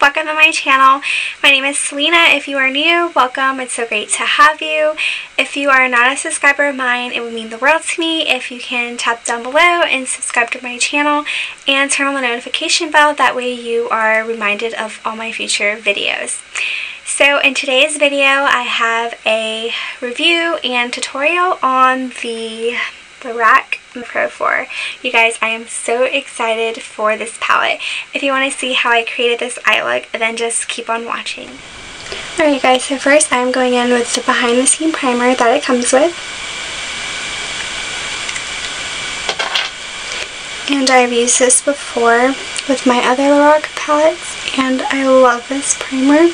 welcome to my channel. My name is Selena. If you are new, welcome. It's so great to have you. If you are not a subscriber of mine, it would mean the world to me if you can tap down below and subscribe to my channel and turn on the notification bell. That way you are reminded of all my future videos. So in today's video, I have a review and tutorial on the Lorac Pro 4. You guys, I am so excited for this palette. If you want to see how I created this eye look, then just keep on watching. Alright guys, so first I'm going in with the behind the scene primer that it comes with. And I've used this before with my other Lorac palettes, and I love this primer.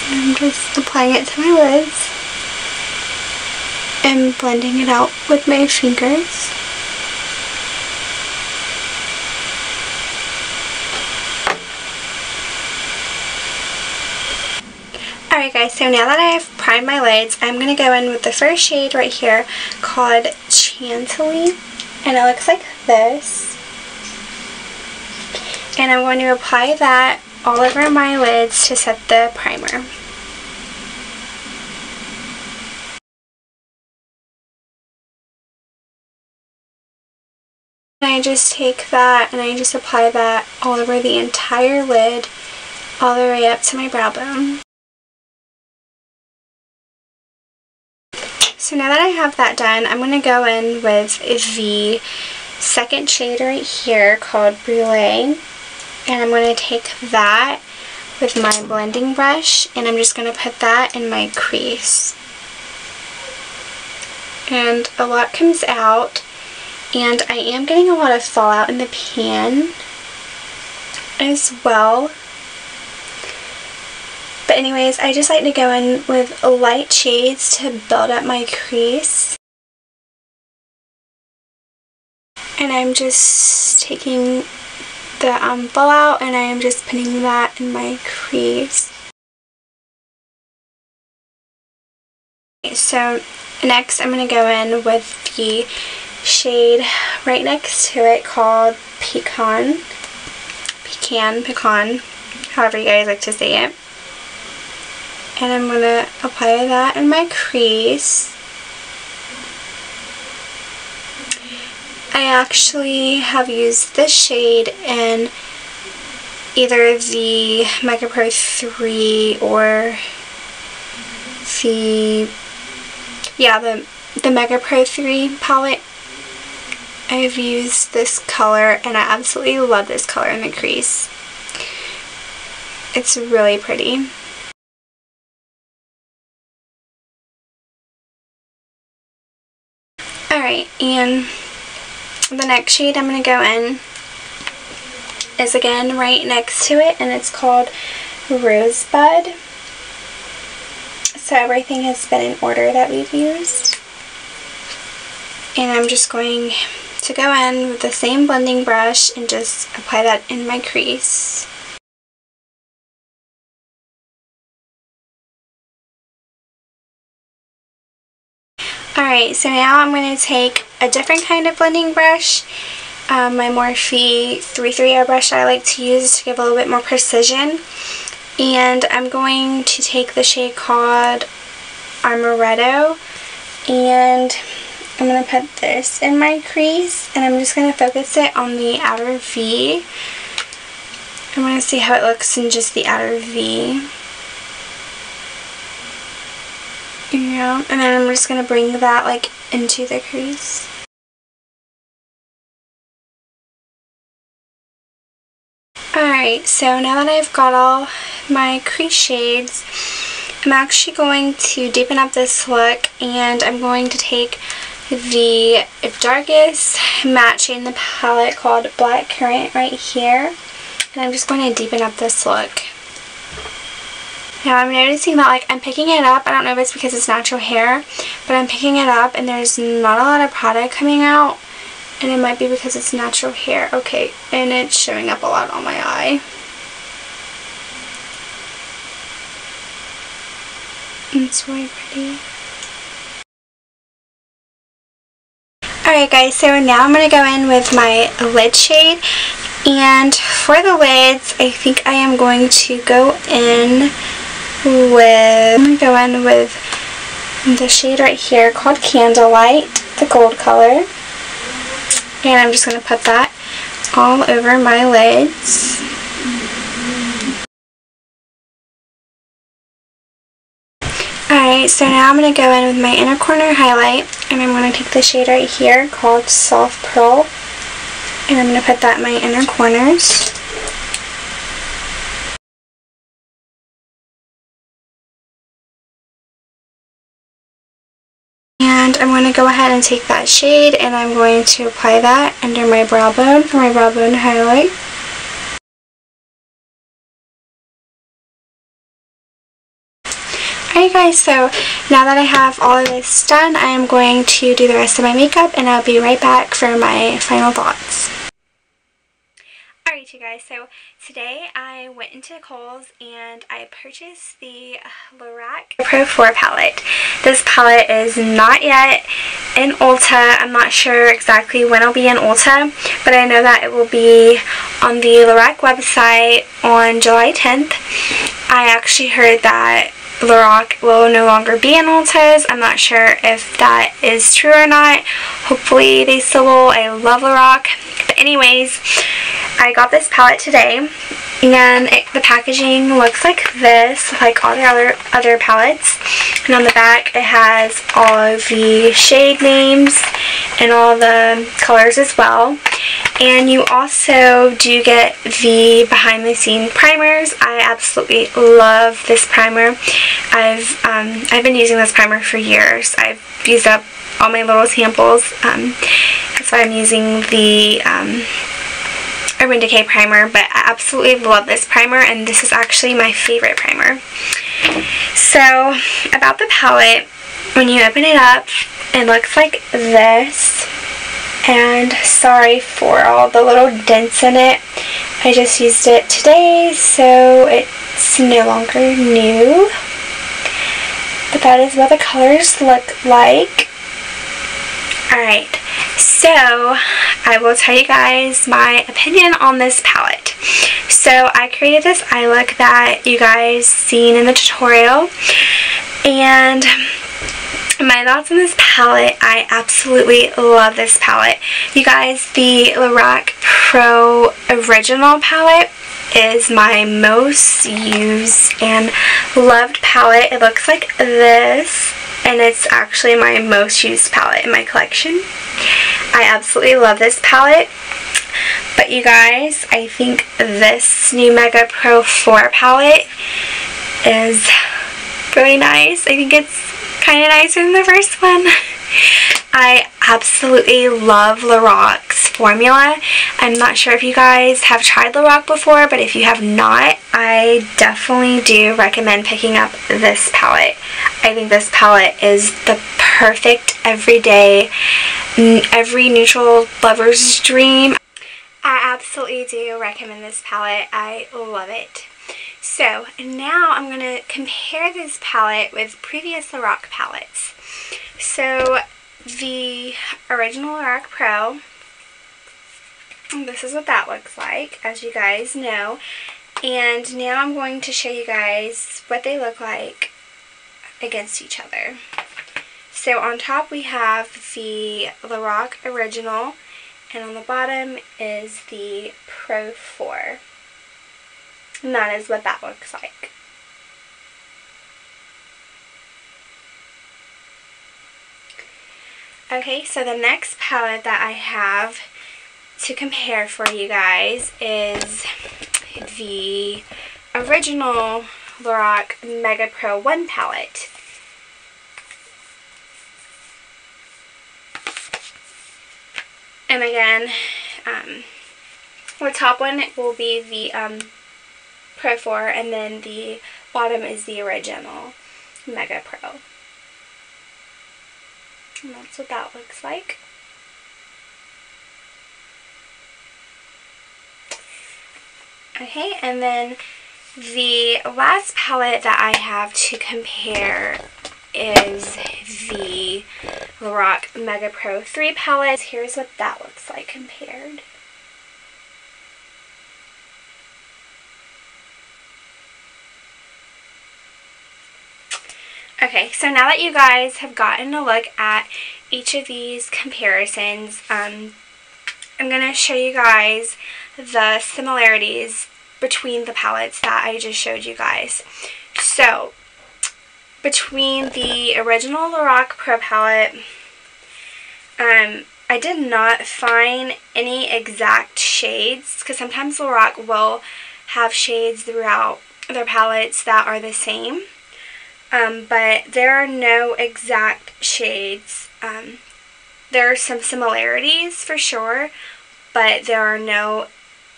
I'm just applying it to my lids and blending it out with my fingers. Alright guys, so now that I've primed my lids, I'm going to go in with the first shade right here called Chantilly, and it looks like this. And I'm going to apply that all over my lids to set the primer. And I just take that and I just apply that all over the entire lid, all the way up to my brow bone. So now that I have that done, I'm going to go in with the second shade right here called Brûlée. And I'm going to take that with my blending brush and I'm just going to put that in my crease. And a lot comes out. And I am getting a lot of fallout in the pan as well. But anyways, I just like to go in with light shades to build up my crease. And I'm just taking the fallout and I am just putting that in my crease. Okay, so next I'm going to go in with the shade right next to it called Pecan, however you guys like to say it. And I'm going to apply that in my crease. I actually have used this shade in either the Mega Pro 3 or the Mega Pro 3 palette. I've used this color and I absolutely love this color in the crease. It's really pretty. Alright, and the next shade I'm going to go in is again right next to it, and it's called Rosebud. So everything has been in order that we've used. And I'm just going to go in with the same blending brush and just apply that in my crease. Alright, so now I'm going to take a different kind of blending brush, my Morphe 330 airbrush I like to use to give a little bit more precision. And I'm going to take the shade called Amaretto, and I'm going to put this in my crease, and I'm just going to focus it on the outer V. I'm going to see how it looks in just the outer V. Yeah, and then I'm just going to bring that like into the crease. Alright, so now that I've got all my crease shades, I'm actually going to deepen up this look, and I'm going to take the darkest matte shade in the palette called Black Currant right here, and I'm just going to deepen up this look. Now I'm noticing that I'm picking it up. I don't know if it's because it's natural hair, but I'm picking it up and there's not a lot of product coming out, and it might be because it's natural hair. Okay, and it's showing up a lot on my eye. It's really pretty. Alright guys, so now I'm going to go in with my lid shade, And for the lids, I think I am going to go in with the shade right here called Candlelight, the gold color. And I'm just going to put that all over my lids. Alright, so now I'm going to go in with my inner corner highlight, and I'm going to take the shade right here called Soft Pearl, and I'm going to put that in my inner corners. And I'm going to go ahead and take that shade, and I'm going to apply that under my brow bone for my brow bone highlight. Alright guys, so now that I have all of this done, I am going to do the rest of my makeup, and I'll be right back for my final thoughts. Alright you guys, so today I went into Kohl's and I purchased the Lorac Pro 4 palette. This palette is not yet in Ulta. I'm not sure exactly when it'll be in Ulta, but I know that it will be on the Lorac website on July 10th. I actually heard that Lorac will no longer be in Ulta's. I'm not sure if that is true or not. Hopefully they still will. I love Lorac. But anyways, I got this palette today, and the packaging looks like this, like all the other palettes. And on the back it has all of the shade names and all the colors as well. And you also do get the behind the scene primers. I absolutely love this primer. I've been using this primer for years. I've used up all my little samples. That's why I'm using the Urban Decay primer, but I absolutely love this primer, and this is actually my favorite primer. So about the palette, when you open it up, it looks like this. And sorry for all the little dents in it. I just used it today, so it's no longer new. But that is what the colors look like. Alright, so I will tell you guys my opinion on this palette. So I created this eye look that you guys seen in the tutorial, and my thoughts on this palette, I absolutely love this palette. You guys, the Lorac Pro Original palette is my most used and loved palette. It looks like this, and it's actually my most used palette in my collection. I absolutely love this palette. But you guys, I think this new Mega Pro 4 palette is really nice. I think it's kind of nicer than the first one. I absolutely love Lorac's formula. I'm not sure if you guys have tried Lorac before, but if you have not, I definitely do recommend picking up this palette. I think this palette is the perfect everyday, every neutral lover's dream. I absolutely do recommend this palette. I love it. So now I'm going to compare this palette with previous Lorac palettes. So the original Lorac Pro, this is what that looks like, as you guys know. And now I'm going to show you guys what they look like against each other. So on top we have the Lorac Original, and on the bottom is the Pro 4. And that is what that looks like. Okay, so the next palette that I have to compare for you guys is the original Lorac Mega Pro 1 palette. And again, the top one will be the Pro 4, and then the bottom is the original Mega Pro. And that's what that looks like. Okay, and then the last palette that I have to compare is the Lorac Mega Pro 3 palette. Here's what that looks like compared. Okay, so now that you guys have gotten a look at each of these comparisons, I'm going to show you guys the similarities between the palettes that I just showed you guys. So, between the original Lorac Pro palette, I did not find any exact shades, because sometimes Lorac will have shades throughout their palettes that are the same. But there are no exact shades. There are some similarities for sure, but there are no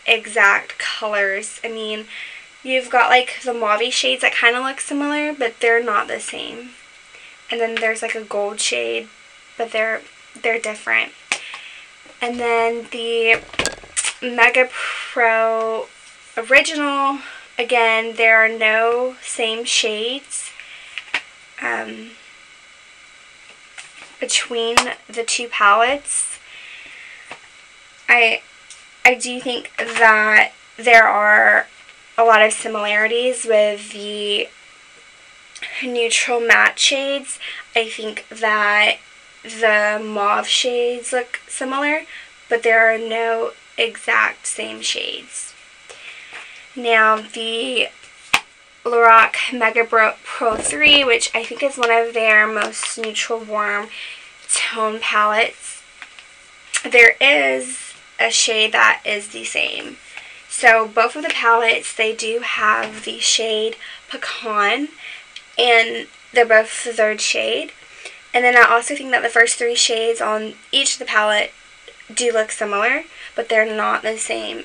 exact colors. I mean, you've got like the mauve shades that kind of look similar, but they're not the same. And then there's like a gold shade, but they're different. And then the Mega Pro Original, again, there are no same shades between the two palettes. I do think that there are a lot of similarities with the neutral matte shades. I think that the mauve shades look similar, but there are no exact same shades. Now, the Lorac Mega Pro 3, which I think is one of their most neutral warm tone palettes, there is a shade that is the same. So both of the palettes, they do have the shade Pecan, and they're both the third shade. And then I also think that the first three shades on each of the palette do look similar, but they're not the same.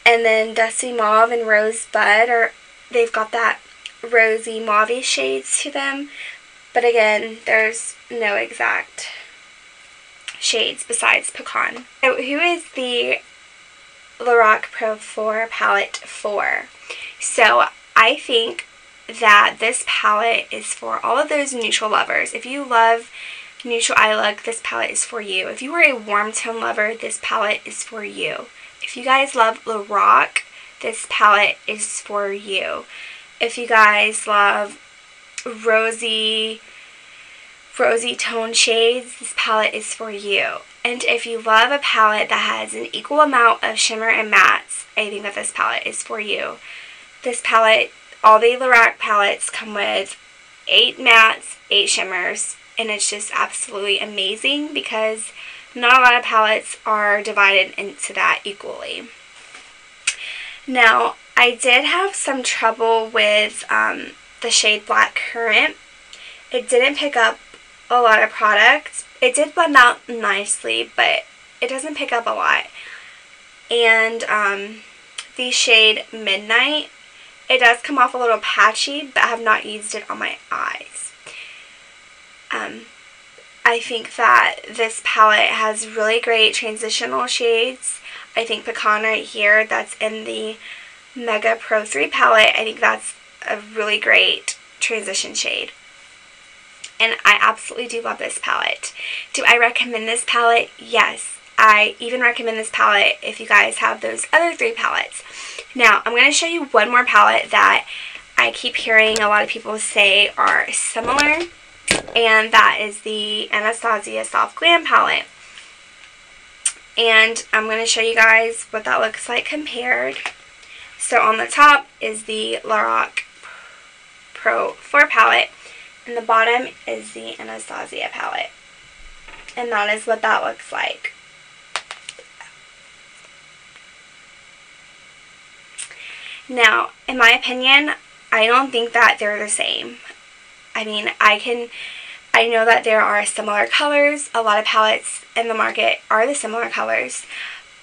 And then Dusty Mauve and Rosebud, they've got that rosy mauve shades to them, but again, there's no exact shades besides Pecan. So who is the Lorac Pro 4 palette for? So I think that this palette is for all of those neutral lovers. If you love neutral eye look, this palette is for you. If you are a warm tone lover, this palette is for you. If you guys love Lorac, this palette is for you. If you guys love rosy tone shades, this palette is for you. And if you love a palette that has an equal amount of shimmer and mattes, I think that this palette is for you. This palette, all the Lorac palettes come with 8 mattes, 8 shimmers, and it's just absolutely amazing because not a lot of palettes are divided into that equally. Now, I did have some trouble with the shade Black Currant. It didn't pick up a lot of product. It did blend out nicely, but it doesn't pick up a lot. And the shade Midnight, it does come off a little patchy, but I have not used it on my eyes. I think that this palette has really great transitional shades. I think Pecan right here, that's in the Mega Pro 3 palette, I think that's a really great transition shade. And I absolutely do love this palette. Do I recommend this palette? Yes. I even recommend this palette if you guys have those other 3 palettes. Now, I'm going to show you one more palette that I keep hearing a lot of people say are similar, and that is the Anastasia Soft Glam palette. And I'm going to show you guys what that looks like compared. So on the top is the Lorac Pro 4 palette, and the bottom is the Anastasia palette. And that is what that looks like. Now, in my opinion, I don't think that they're the same. I mean, I know that there are similar colors. A lot of palettes in the market are the similar colors.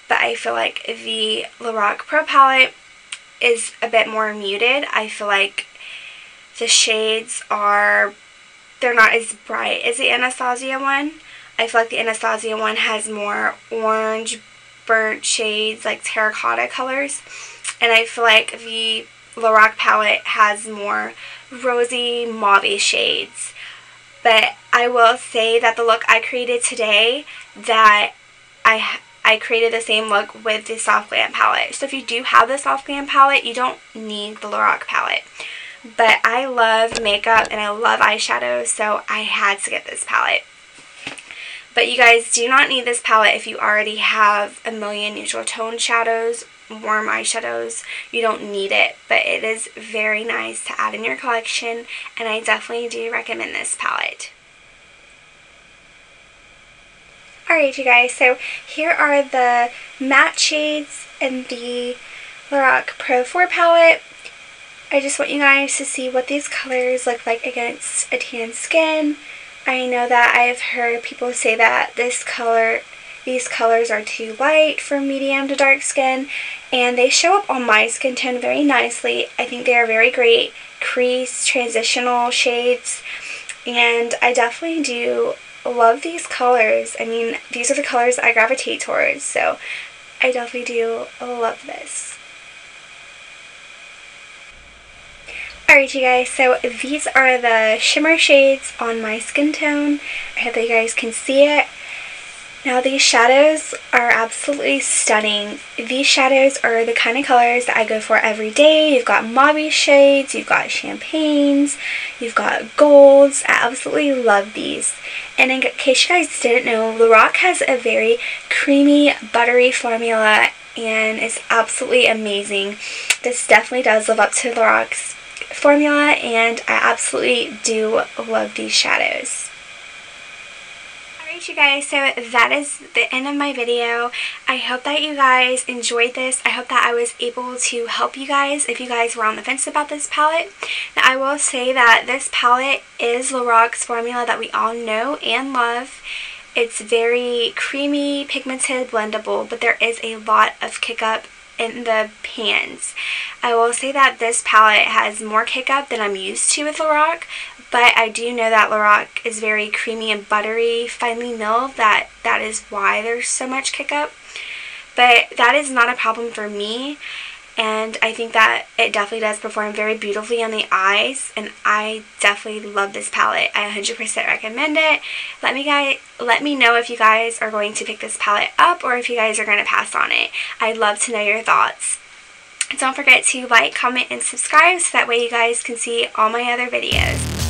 But I feel like the Lorac Pro palette is a bit more muted. I feel like the shades they're not as bright as the Anastasia one. I feel like the Anastasia one has more orange, burnt shades, like terracotta colors. And I feel like the Lorac palette has more rosy, mauve shades. But I will say that the look I created today, that I created the same look with the Soft Glam palette. So if you do have the Soft Glam palette, you don't need the Lorac palette. but I love makeup and I love eyeshadows, so I had to get this palette. But you guys do not need this palette if you already have a million neutral tone shadows, warm eyeshadows. You don't need it, but it is very nice to add in your collection, and I definitely do recommend this palette. Alright you guys, so here are the matte shades in the Lorac Pro 4 palette. I just want you guys to see what these colors look like against a tan skin. I know that I've heard people say that these colors are too light for medium to dark skin, and they show up on my skin tone very nicely. I think they are very great crease transitional shades, and I definitely do love these colors. I mean, these are the colors I gravitate towards, so I definitely do love this. Alright you guys, so these are the shimmer shades on my skin tone. I hope that you guys can see it. Now these shadows are absolutely stunning. These shadows are the kind of colors that I go for every day. You've got mauve shades, you've got champagnes, you've got golds. I absolutely love these. And in case you guys didn't know, Lorac has a very creamy, buttery formula, and it's absolutely amazing. This definitely does live up to Lorac's formula, and I absolutely do love these shadows. Alright you guys, so that is the end of my video. I hope that you guys enjoyed this. I hope that I was able to help you guys if you guys were on the fence about this palette. Now I will say that this palette is Lorac's formula that we all know and love. It's very creamy, pigmented, blendable, but there is a lot of kick up in the pans. I will say that this palette has more kick up than I'm used to with Lorac, but I do know that Lorac is very creamy and buttery, finely milled, that is why there's so much kick up. But that is not a problem for me, and I think that it definitely does perform very beautifully on the eyes, and I definitely love this palette. I 100% recommend it. Let me know if you guys are going to pick this palette up or if you guys are going to pass on it. I'd love to know your thoughts. Don't forget to like, comment, and subscribe so that way you guys can see all my other videos.